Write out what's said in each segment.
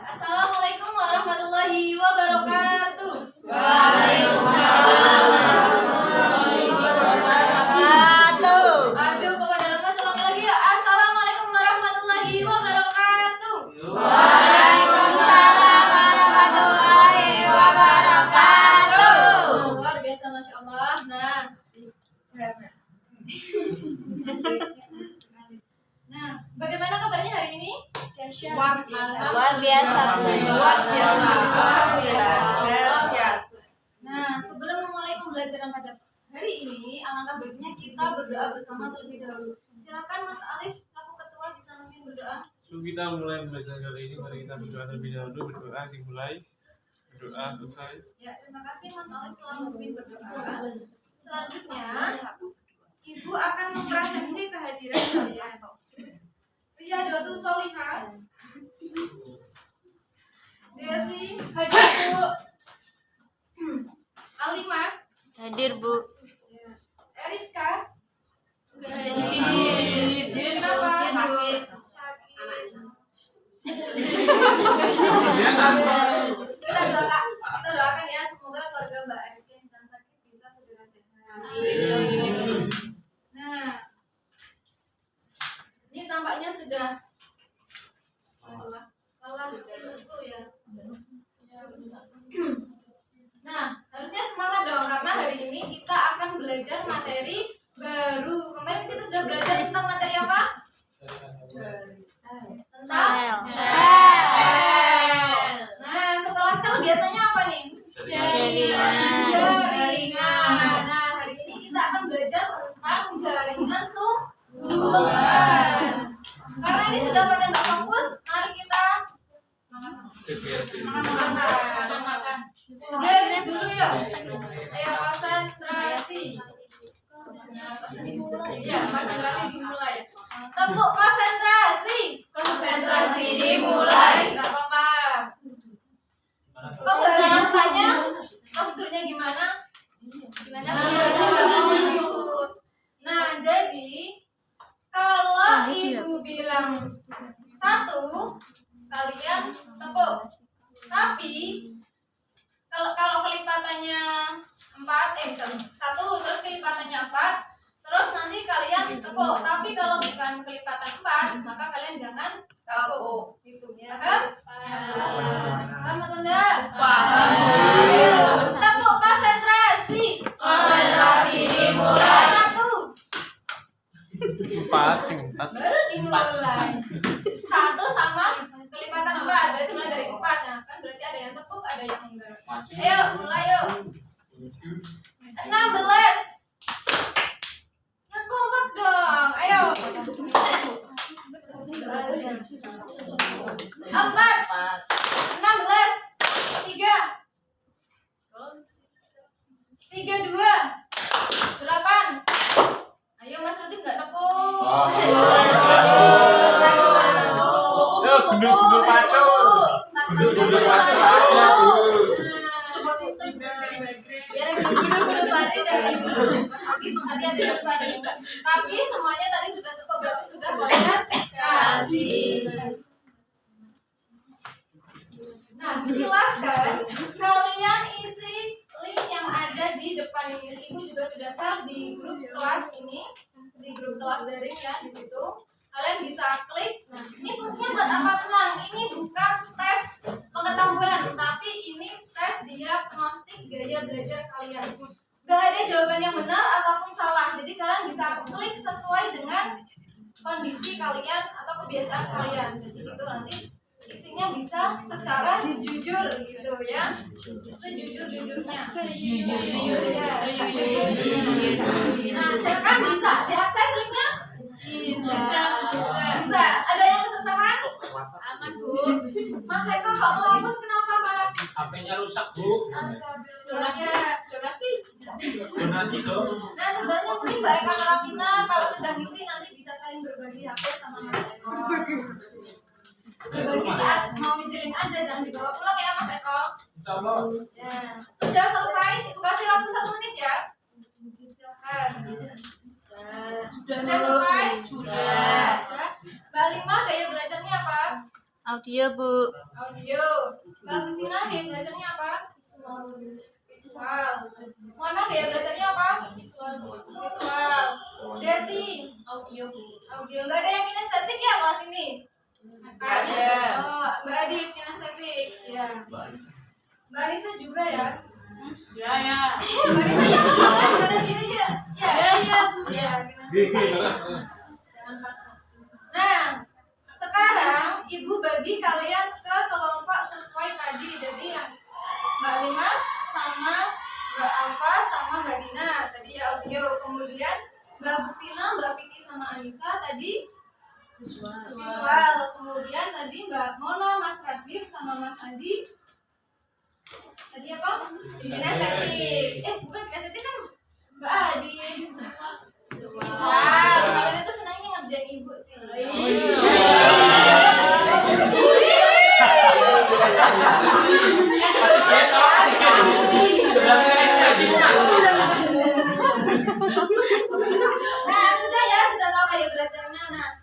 Assalamualaikum warahmatullahi wabarakatuh. Waalaikumsalam warahmatullahi wabarakatuh. Aduh, kepada lemas ulangi lagi ya. Assalamualaikum warahmatullahi wabarakatuh. Waalaikumsalam warahmatullahi wabarakatuh. Luar biasa, masya Allah. Nah, bagaimana kabarnya hari ini? Luar biasa. Nah, sebelum memulai pembelajaran pada hari ini, alangkah baiknya kita berdoa bersama terlebih dahulu. Silakan Mas Alif, selaku ketua, bisa mungkin berdoa. Sebelum kita mulai belajar kali ini, mari kita berdoa terlebih dahulu. Berdoa dimulai, berdoa selesai. Ya, terima kasih Mas Alif telah memimpin berdoa. Selanjutnya, Ibu akan mempresensi kehadiran kalian. Riyadhatus Sholihah. Desi, hadir Bu. Alimah, Hadir, Bu. Eriska. Hadir. Kenapa? Sakit. Kita doakan ya, semoga keluarga Mbak Eriska yang sedang sakit bisa segera sehat. Nah, ini tampaknya sudah salah itu ya. Nah, harusnya semangat dong karena hari ini kita akan belajar materi baru. Kemarin kita sudah belajar tentang materi apa? Tentang sel. Nah, setelah sel biasanya apa nih? Jaringan. Nah, hari ini kita akan belajar tentang jaringan tumbuhan. Karena ini sudah pada nggak fokus, mari kita makan. Jadi dulu yuk. Ayo konsentrasi. Ya, konsentrasi dimulai. Tepuk konsentrasi. Konsentrasi dimulai. Nggak apa-apa. Kok nggak ada yang tanya prosedurnya gimana? Gimana? Nah, jadi kalau ibu bilang 1, kalian tepuk. Tapi kalau kelipatannya 4, 1 terus kelipatannya 4, terus nanti kalian tepuk. Tapi kalau bukan kelipatan 4, maka kalian jangan tepuk. Gitu ya kan? Paham atau enggak? Paham. Tepuk konsentrasi. Konsentrasi dimulai. 4, sing 4. Baru dimulai. 1 sama kelipatan 4, berarti mulai dari 4 ya. Kan berarti ada yang tepuk, ada yang enggak. Ayo, mulai yuk. 16. Yang kompak dong. Ayo. 4. 16. 3. 32. 8. Ayo Mas Rudi nggak tepuk. Yo, gunung-gunung pacu. Gunung-gunung pacu aja, Bu. Biar gunung-gunung pacu dari Mas Agif tadi ada yang pada juga. Tapi semuanya tadi sudah tepuk, berarti sudah konsentrasi. Nah, silahkan kalian isi link yang ada di depan ini. Ibu juga sudah share di grup kelas ini, di grup kelas daring ya, di situ. Kalian bisa klik. Nah, ini fungsinya buat apa? Tenang, ini bukan tes pengetahuan, tapi ini tes diagnostik gaya belajar kalian. Gak ada jawaban yang benar ataupun salah. Jadi kalian bisa klik sesuai dengan kondisi kalian atau kebiasaan kalian. Jadi itu nanti isinya bisa secara jujur gitu ya, sejujur-jujurnya. Nah, silakan bisa diakses linknya. Bisa. Ada yang kesusahan? Aman Bu. Mas Eko kok melamun kenapa Mas? HP-nya rusak, Bu. Astagfirullahaladzim. Donasi dong. Nah, sebenarnya mungkin Mbak Eka Karafina kalau sudah ngisi nanti bisa saling berbagi HP sama Mas Eko. Berbagi saat mau ngisi link aja. jangan dibawa pulang ya Mas Eko. Insyaallah. Ya, sudah selesai. Ibu kasih waktu 1 menit ya. Silahkan. Sudah selesai? Sudah. Mbak Lima gaya belajarnya apa? Audio, Bu. Audio. Mbak Gustina gaya belajarnya apa? Visual. Mona gaya belajarnya apa? Visual. Desi? Audio. Nggak ada yang kinestetik ya kelas ini? Ada. Oh, Mbak Adi kinestetik. Ya. Mbak Anissa juga ya? Ya. Mbak Anissa ya kan? Badan gini ya? Ya, Gini, kinestetik. Nah, sekarang Ibu bagi kalian ke kelompok sesuai tadi. Jadi yang Mbak Lima sama Mbak Alfa sama Mbak Dina tadi ya audio. Kemudian Mbak Agustina, Mbak Vicky sama Anissa tadi visual. Kemudian tadi Mbak Mono, Mas Radif sama Mas Andi tadi apa? Kinestetik. Bukan kinestetik kan Mbak Adi. Visual. Kalian itu senangnya ngerjain Ibu sih. Nah, sudah tahu kayak belajarnya. Nah,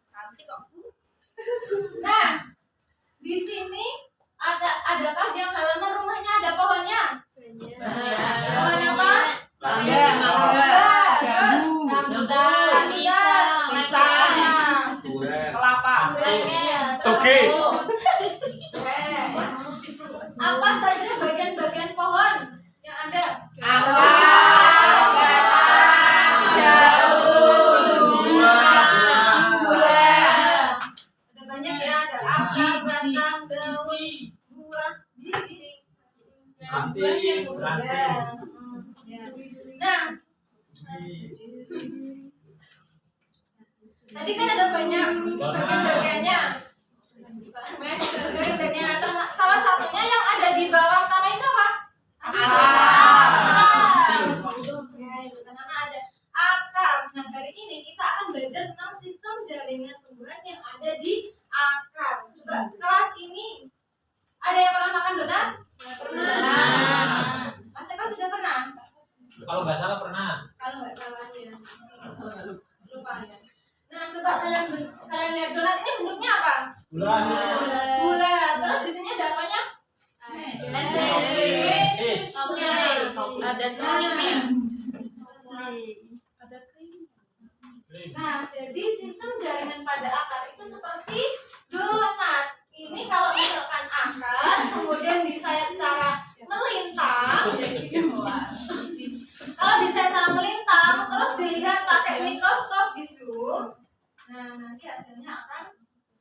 cantik kok. Nah, di sini adakah di halaman rumahnya ada pohonnya? Pohon apa? Mangga. Terus Rambutan, pisang, kelapa. Toge. Apa saja bagian-bagian pohon yang ada? Ada banyak ya, ada akar, batang, daun, buah, di sini. Ranting. Nah, tadi kan ada banyak bagian-bagiannya. Salah satunya yang ada di bawah tanah itu apa? Ada akar. Nah, hari ini kita akan belajar tentang sistem jaringan tumbuhan yang ada di akar. Coba kelas ini ada yang pernah makan donat? Pernah. Mas Eko sudah pernah? Kalau nggak salah pernah. Kalau nggak salah ya. Lupa ya. Nah, coba kalian lihat donat ini bentuknya apa? Bulat. Terus di sini ada apanya? Sisnya. Ada krim. Nah, jadi sistem jaringan pada akar itu seperti donat. Ini kalau misalkan akar, kemudian disayat secara melintang. Kalau disayat secara melintang, terus dilihat pakai mikroskop di zoom. Nah, nanti hasilnya akan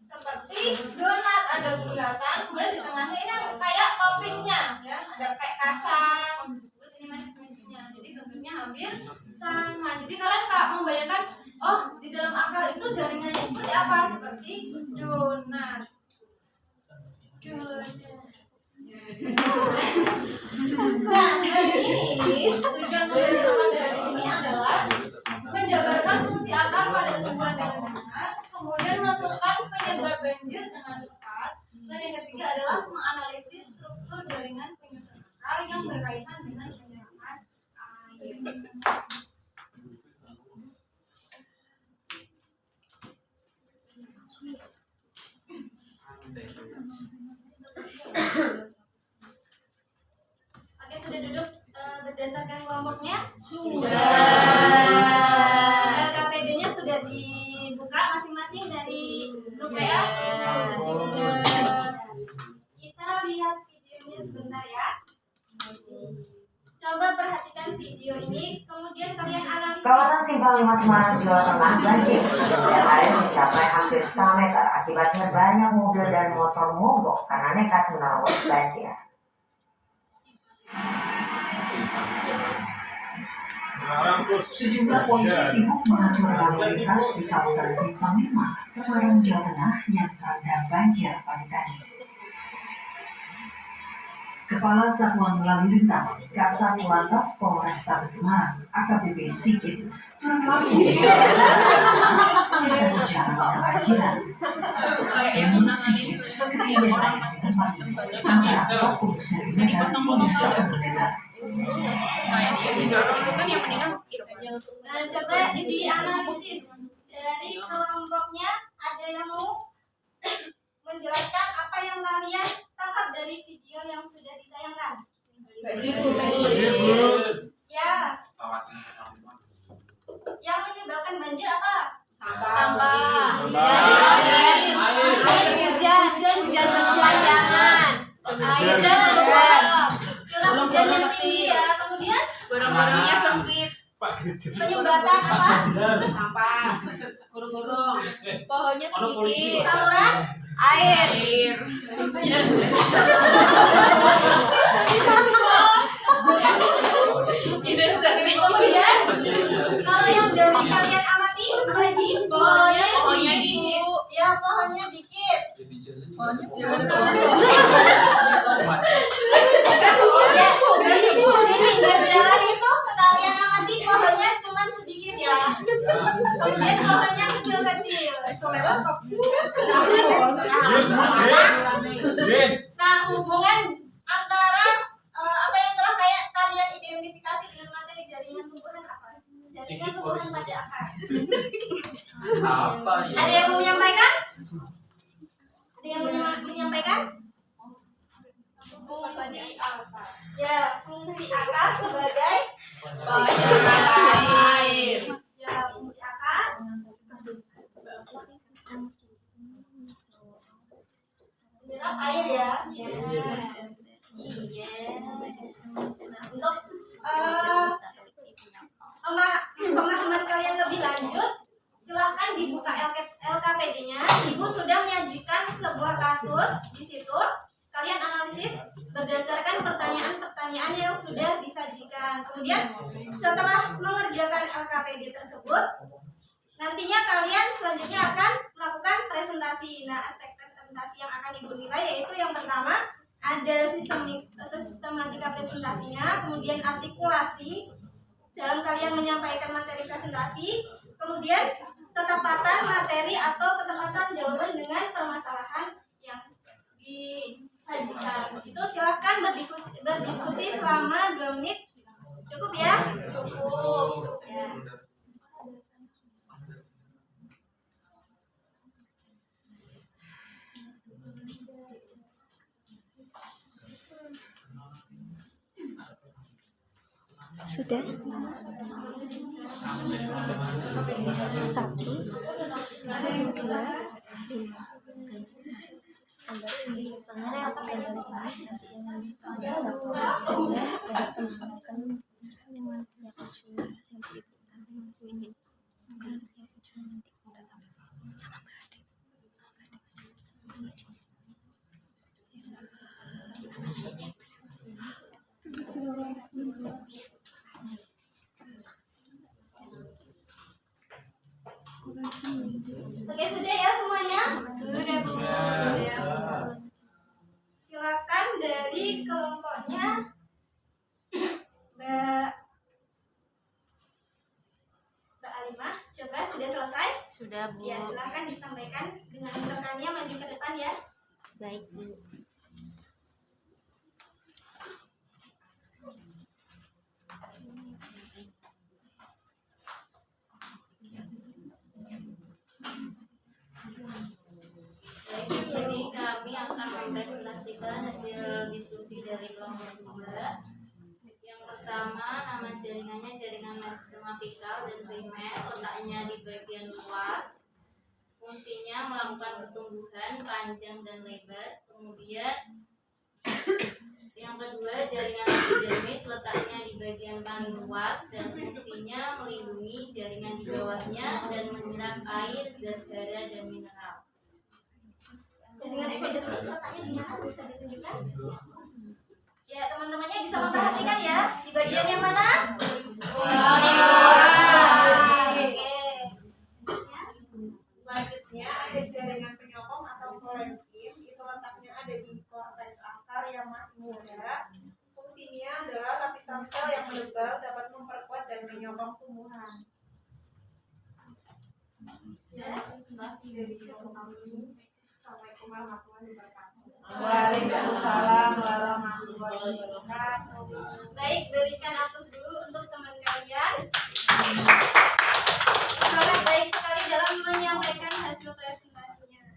seperti donat, ada bulatan, kemudian di tengahnya ini kayak toppingnya, ya, ada kayak kacang, terus ini manis-manisnya. Jadi bentuknya hampir sama. Jadi kalian tak membayangkan, oh di dalam akar itu jaringannya seperti apa? Seperti donat. Nah, hari ini tujuan belajar materi ini adalah menjabarkan fungsi akar pada tumbuhan dengan benar, kemudian menentukan penyebab banjir dengan tepat, dan yang ketiga adalah menganalisis struktur jaringan penyusun akar yang berkaitan dengan penyerapan air. Oke, sudah duduk berdasarkan kelompoknya? LKPD-nya sudah dibuka masing-masing dari grup WA? Sudah. Kita lihat videonya sebentar ya. Coba perhatikan video ini, kemudian kalian analisis. Kawasan Simpang 5 Semarang, Jawa Tengah banjir. Yang air mencapai hampir 1 meter. Akibatnya banyak mobil dan motor mogok karena nekat menerobos banjir. Sejumlah polisi sibuk mengatur lalu lintas di kawasan Simpang 5, Semarang, Jawa Tengah yang terendam banjir pagi tadi. Kepala Satuan Lalu Lintas Kasat Lantas Polrestabes Semarang, AKBP Sigit, turun langsung ke jalan kebanjiran. Menurut Sigit, Seperti biasanya, tempat angka fokus dalam kondisi yang berbeda. Nah, coba dianalisis dari kelompoknya. Ada yang mau menjelaskan apa yang kalian tangkap dari video yang sudah ditayangkan? Ya, yang menyebabkan banjir apa? Sampah. Curah hujan yang tinggi ya. Kemudian Gorong-gorongnya sempit. penyumbatan apa? Sampah. Gurung-gurung. Pohonnya sedikit. Saluran Air. kemudian kalau yang dari kalian amati apa lagi? Pohonnya dikit. Ya, pohonnya dikit. Ya, di pinggir jalan itu kalian amati pohonnya cuma sedikit ya. Kemudian pohonnya kecil-kecil. Nah, hubungan antara apa yang telah kalian identifikasi dengan materi jaringan tumbuhan apa? Jaringan tumbuhan pada akar. Ada yang mau menyampaikan? Ada yang mau menyampaikan? Fungsi akar. Ya, fungsi akar sebagai Air. ya, fungsi akar. Jelas air ya. Iya. Untuk pemahaman kalian lebih lanjut, silahkan dibuka LKPD-nya. Ibu sudah menyajikan sebuah kasus di situ. Kalian analisis berdasarkan pertanyaan-pertanyaan yang sudah disajikan. Kemudian setelah mengerjakan LKPD tersebut, nantinya kalian selanjutnya akan melakukan presentasi. Nah, aspek presentasi yang akan ibu nilai yaitu yang pertama ada sistematika presentasinya, kemudian artikulasi dalam kalian menyampaikan materi presentasi, kemudian ketepatan materi atau ketepatan jawaban dengan permasalahan yang disajikan. Itu silahkan berdiskusi selama 2 menit. Cukup ya? Cukup. Ya. Sudah. 1, 2, Oke, sudah ya semuanya? Sudah, Bu. Ya. Silakan dari kelompoknya Mbak Alimah. Coba sudah selesai? sudah Bu. Ya, silakan disampaikan dengan rekannya maju ke depan ya. Baik Bu. Baik, di sini kami akan mempresentasikan hasil diskusi dari kelompok 2. Yang pertama, nama jaringannya jaringan sistematikal dan primer, letaknya di bagian luar. Fungsinya melakukan pertumbuhan panjang dan lebar. Kemudian yang kedua, jaringan epidermis, letaknya di bagian paling luar dan fungsinya melindungi jaringan di bawahnya dan menyerap air, zat hara dan mineral. Jaringan epidermis letaknya di mana? Bisa ditunjukkan? Ya, teman-temannya bisa memperhatikan ya. Di bagian yang mana? Selanjutnya ada jaringan penyokong atau kolenkim, itu letaknya ada di korteks akar yang masih muda. Fungsinya adalah lapisan sel yang menebal dapat memperkuat dan menyokong tumbuhan. Ya, terima kasih dari kami. Assalamualaikum warahmatullahi wabarakatuh. warahmatullahi wabarakatuh. Baik, berikan aplaus dulu untuk teman kalian. Sangat baik sekali dalam menyampaikan hasil presentasinya.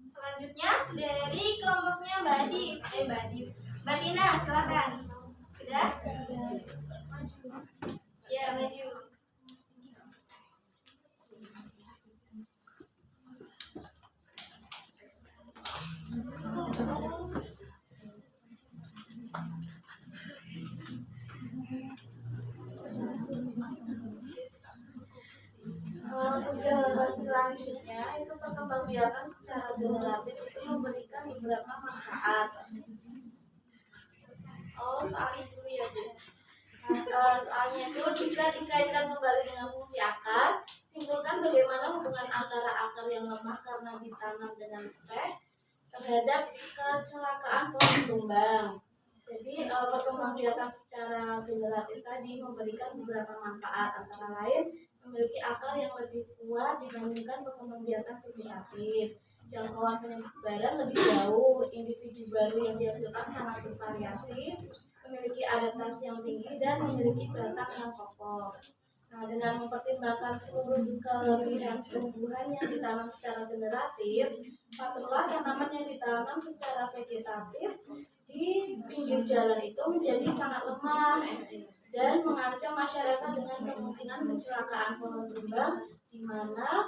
Selanjutnya dari kelompoknya Mbak Tina, silakan. Sudah? Ya, maju. Selanjutnya itu perkembangbiakan secara generatif itu memberikan beberapa manfaat. Soalnya dulu ya deh. Soalnya itu jika dikaitkan kembali dengan fungsi akar, simpulkan bagaimana hubungan antara akar yang lemah karena ditanam dengan stek terhadap kecelakaan pohon tumbang. Jadi perkembangbiakan secara generatif tadi memberikan beberapa manfaat, antara lain memiliki akar yang lebih kuat dibandingkan perkembangbiakan vegetatif, jangkauan penyebaran lebih jauh, individu baru yang dihasilkan sangat bervariasi, memiliki adaptasi yang tinggi dan memiliki batang yang kokoh. Nah, dengan mempertimbangkan seluruh kelebihan tumbuhan yang ditanam secara generatif, patutlah tanaman yang ditanam secara vegetatif di pinggir jalan itu menjadi sangat lemah dan mengancam masyarakat dengan kemungkinan kecelakaan pohon tumbang di mana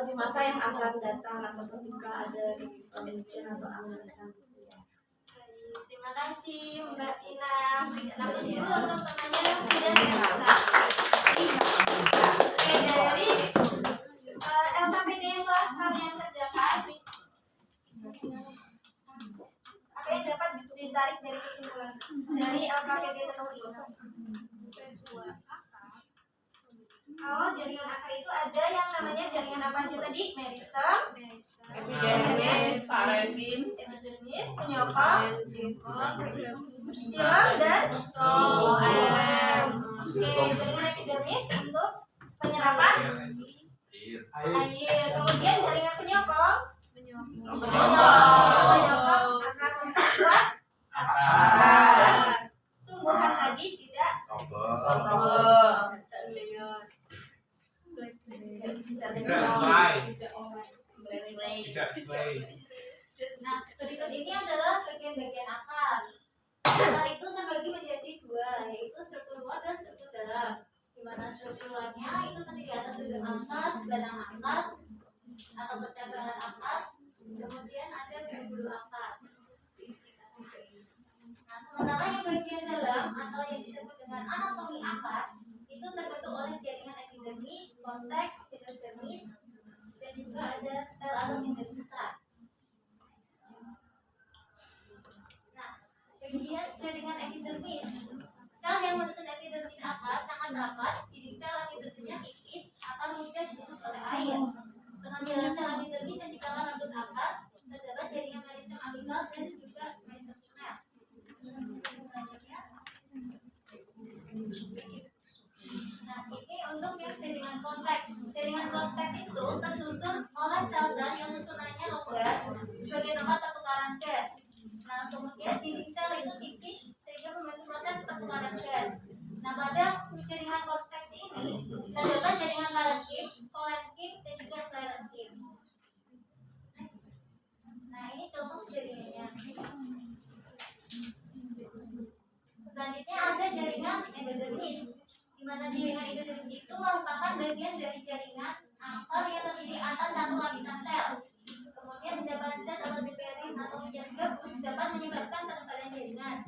di masa yang akan datang atau ketika ada hujan atau angin kencang. Terima kasih Mbak Tina. Aplaus dulu untuk temannya yang sudah presentasi. Oke, dari LKPD yang telah kalian kerjakan, apa yang dapat ditarik dari kesimpulan dari LKPD tersebut? Kalau jaringan akar itu ada yang namanya jaringan apa aja tadi? Meristem, epidermis, penyokong, silang, dan floem. Oke, jaringan epidermis untuk penyerapan air. Kemudian jaringan penyokong akan memperkuat tumbuhan tadi tidak slide. Nah, berikut ini adalah bagian-bagian akar. Akar itu terbagi menjadi dua, yaitu struktur luar dan struktur dalam. Di mana struktur luarnya itu terdiri atas ujung akar, batang akar, atau percabangan akar, kemudian ada bulu akar. Nah, sementara yang bagian dalam atau yang disebut dengan anatomi akar itu terbentuk oleh jaringan epidermis, konteks, epidermis, dan juga ada sel atau sindang besar. Nah, bagian jaringan epidermis, sel yang menutup epidermis akar sangat rapat, jadi sel epidermisnya tipis atau mudah ditutup oleh air. Dengan jalan sel epidermis dan juga rambut akar, terdapat jaringan meristem apikal dan juga meristem tunnel. Selanjutnya, nah, ini untuk yang jaringan kontak. Jaringan kontak itu tersusun oleh sel-sel yang susunannya longgar sebagai tempat pertukaran gas. Nah, kemudian dinding sel itu tipis sehingga membantu proses pertukaran gas. Nah, pada jaringan kontak ini terdapat jaringan parenkim, kolenkim, dan juga sklerenkim. Nah, ini contoh jaringannya. Selanjutnya ada jaringan endodermis, di mana jaringan endodermis itu merupakan bagian dari jaringan akar yang terdiri atas satu lapisan sel. Kemudian endapan zat atau jeperin atau zat gabus dapat menyebabkan penebalan jaringan.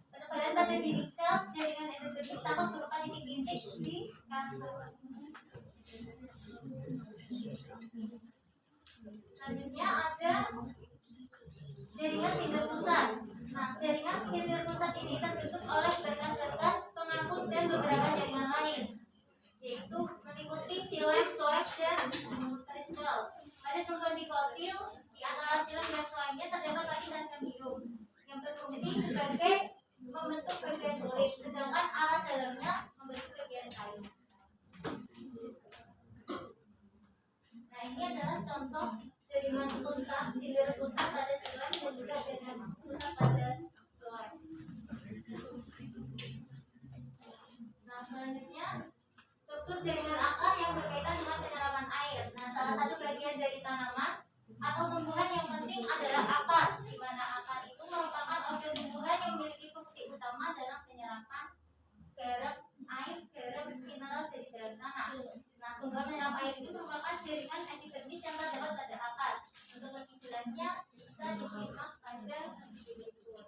Penebalan pada dinding sel jaringan endodermis tampak berupa titik-titik di kanker. Selanjutnya ada jaringan sindang pusat. Nah, jaringan sindang pusat ini terbentuk oleh berkas-berkas pengangkut dan beberapa jaringan lain, yaitu meliputi silem, floem, dan kristal. Pada tumbuhan dikotil, di antara silem dan floemnya terdapat lapisan kambium yang berfungsi sebagai membentuk bagian kulit, sedangkan alat dalamnya membentuk bagian kain. Nah, ini adalah contoh jaringan pusat, sindang pusat pada silem dan juga jaringan pusat bisa disimak pada video.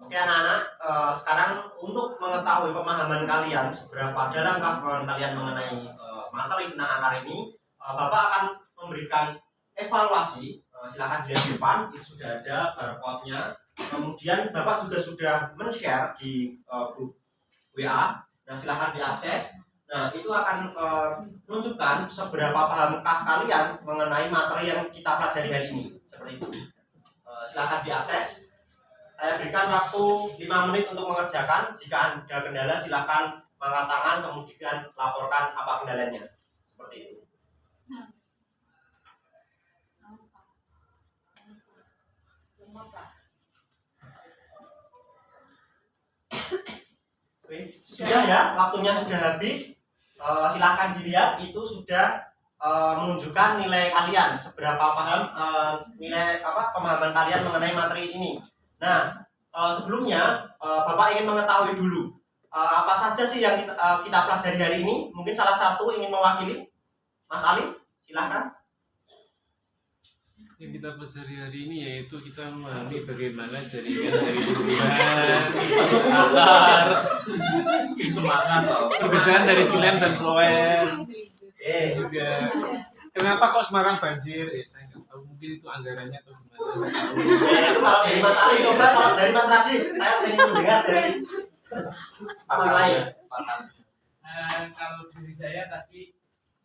Oke anak-anak, sekarang untuk mengetahui pemahaman kalian seberapa dalamkah pemahaman kalian mengenai materi tentang akar ini, Bapak akan memberikan evaluasi. Silakan dilihat di depan, itu sudah ada barcode-nya. Kemudian Bapak juga sudah men-share di grup WA. Nah, silakan diakses. Nah, itu akan menunjukkan seberapa pahamkah kalian mengenai materi yang kita pelajari hari ini. Seperti itu. Silakan diakses. Saya berikan waktu 5 menit untuk mengerjakan. Jika ada kendala silakan angkat tangan kemudian laporkan apa kendalanya. Seperti itu. Sudah ya, waktunya sudah habis. Silakan dilihat, itu sudah menunjukkan nilai kalian seberapa paham nilai pemahaman kalian mengenai materi ini. Nah, sebelumnya Bapak ingin mengetahui dulu apa saja sih yang kita pelajari hari ini. Mungkin salah satu ingin mewakili, Mas Alif, silakan. Yang kita pelajari hari ini yaitu kita memahami bagaimana jaringan dari hubungan akar, perbedaan dari silen dan floem. Juga kenapa kok Semarang banjir? Saya nggak tahu, mungkin itu anggarannya atau gimana. Itu kalau dari Mas Alif, coba kalau dari Mas Radif, saya ingin mendengar dari orang lain. Kalau dari saya tadi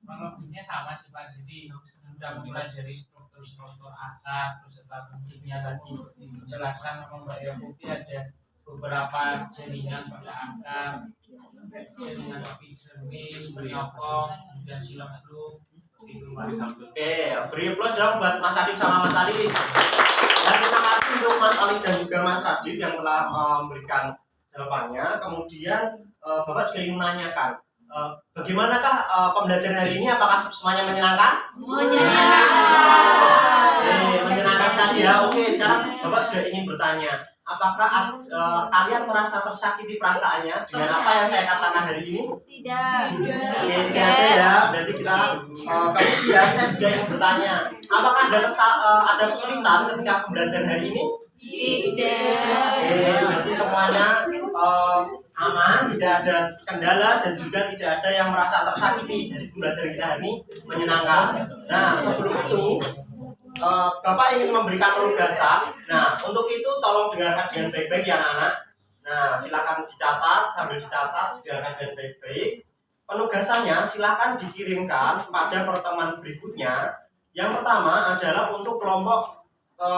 kronologinya sama sih Pak, jadi sudah mempelajari struktur akar, beserta fungsinya tadi dijelaskan sama Mbak Yaputi, ada beberapa jaringan pada akar, jaringan epidermis, menyokong, dan silom-silom. Oke, beri aplaus dong buat Mas Radif sama Mas Alif. Dan terima kasih untuk Mas Alif dan juga Mas Radif yang telah memberikan jawabannya. Kemudian Bapak juga ingin menanyakan, bagaimanakah pembelajaran hari ini? Apakah semuanya menyenangkan? Menyenangkan sekali ya. Oke, sekarang Bapak juga ingin bertanya, apakah kalian merasa tersakiti perasaannya dengan apa yang saya katakan hari ini? Tidak. Oke, tidak ada ya. Berarti kita kemudian saya juga ingin bertanya, apakah ada kesulitan ketika pembelajaran hari ini? Tidak. Oke, berarti semuanya aman, tidak ada kendala dan juga tidak ada yang merasa tersakiti. Jadi pembelajaran kita hari ini menyenangkan. Nah, sebelum itu Bapak ingin memberikan penugasan. Nah, untuk itu tolong dengarkan dengan baik-baik ya anak-anak. Nah, silakan dicatat, sambil dicatat, dengarkan dengan baik-baik. Penugasannya silakan dikirimkan pada pertemuan berikutnya. Yang pertama adalah untuk kelompok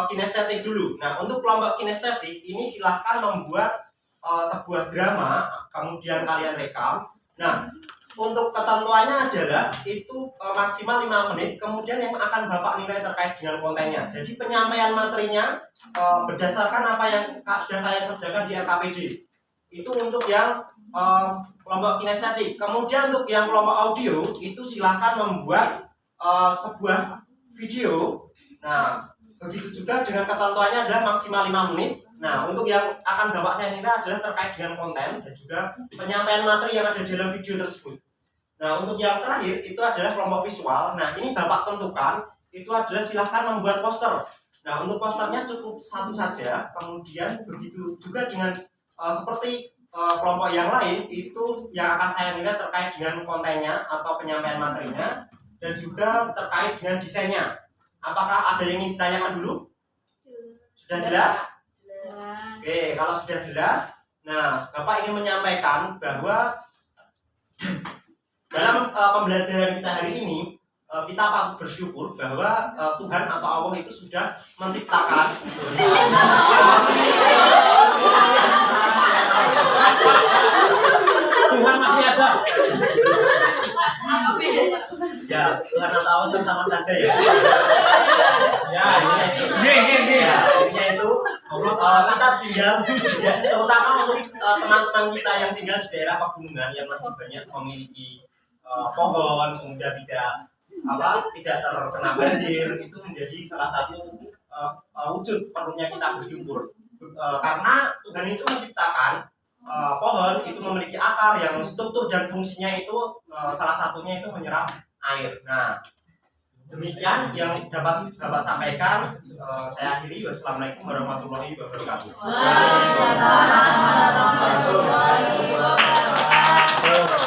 kinestetik dulu. Nah, untuk kelompok kinestetik ini silakan membuat sebuah drama, kemudian kalian rekam. Nah, untuk ketentuannya adalah itu maksimal 5 menit, kemudian yang akan Bapak nilai terkait dengan kontennya. Jadi penyampaian materinya berdasarkan apa yang sudah kalian kerjakan di LKPD. Itu untuk yang kelompok kinestetik. Kemudian untuk yang kelompok audio, itu silakan membuat sebuah video. Nah, begitu juga dengan ketentuannya adalah maksimal 5 menit. Nah, untuk yang akan Bapak nilai adalah terkait dengan konten dan juga penyampaian materi yang ada di dalam video tersebut. Nah, untuk yang terakhir itu adalah kelompok visual. Nah, ini Bapak tentukan itu adalah silahkan membuat poster. Nah, untuk posternya cukup satu saja. Kemudian begitu juga dengan seperti kelompok yang lain, itu yang akan saya nilai terkait dengan kontennya atau penyampaian materinya, dan juga terkait dengan desainnya. Apakah ada yang ingin ditanyakan dulu? Sudah jelas? Oke, kalau sudah jelas, nah Bapak ingin menyampaikan bahwa dalam pembelajaran kita hari ini, kita patut bersyukur bahwa Tuhan atau Allah itu sudah menciptakan Tuhan masih ada. ya, Tuhan atau Allah itu sama saja ya. Ya, Ya, intinya itu kita tinggal, terutama untuk teman-teman kita yang tinggal di daerah pegunungan yang masih banyak memiliki pohon, kemudian tidak terkena banjir, itu menjadi salah satu wujud perlunya kita bersyukur. Karena Tuhan itu menciptakan pohon itu memiliki akar yang struktur dan fungsinya itu salah satunya itu menyerap air. Nah, demikian yang dapat Bapak sampaikan. Saya akhiri. Wassalamualaikum warahmatullahi wabarakatuh. Waalaikumsalam warahmatullahi wabarakatuh.